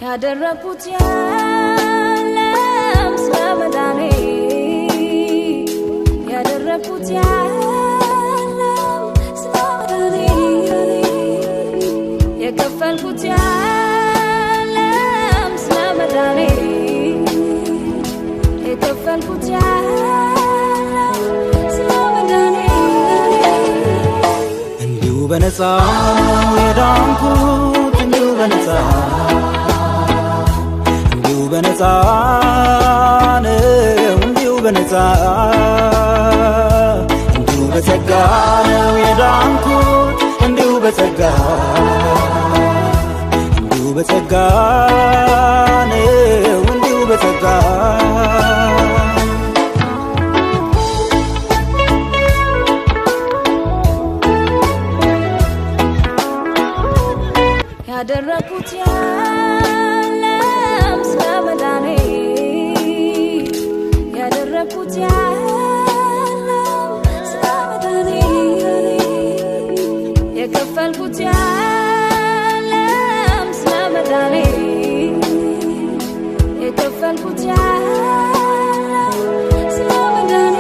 ያደረኩት ያለም ስለመዳኔ ያደረኩት ያለም ስለመዳኔ የከፈልኩት ያለም ስለመዳኔ የከፈልኩት ያለም ስለመዳኔ እንዲሁ በነፃ የዳንኩት እንዲሁ በነፃ በነፃ ነው እንዲሁ በነፃ እንዲሁ በጸጋ ነው የዳንኩት እንዲሁ በጸጋ እንዲሁ በጸጋ ነው እንዲሁ በጸጋ ያደረኩት ያለም ስለመዳኔ ያደረኩት ያለም ስለመዳኔ የከፈልኩት ያለም ስለመዳኔ የከፈልኩት ያለም ስለመዳኔ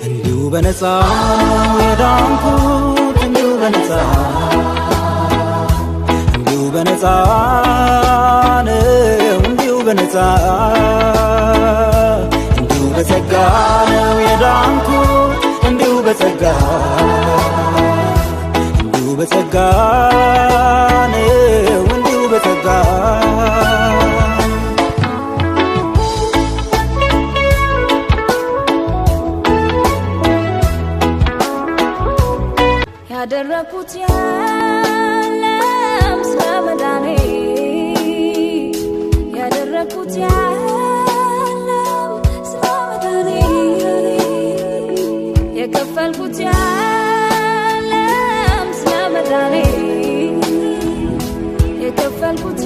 እንዲሁ በነፃ የዳንኩት እንዲሁ በነፃ በነፃ ነው እንዲሁ በነፃ እንዲሁ በጸጋ ነው የዳንኩት እንዲሁ በጸጋ እንዲሁ በጸጋ ነው እንዲሁ በጸጋ ያደረኩት ያለም ስለመዳኔ ያደረኩት ያለም ስለመዳኔ የከፈልኩት ያለም ስለመዳኔ የከፈልኩት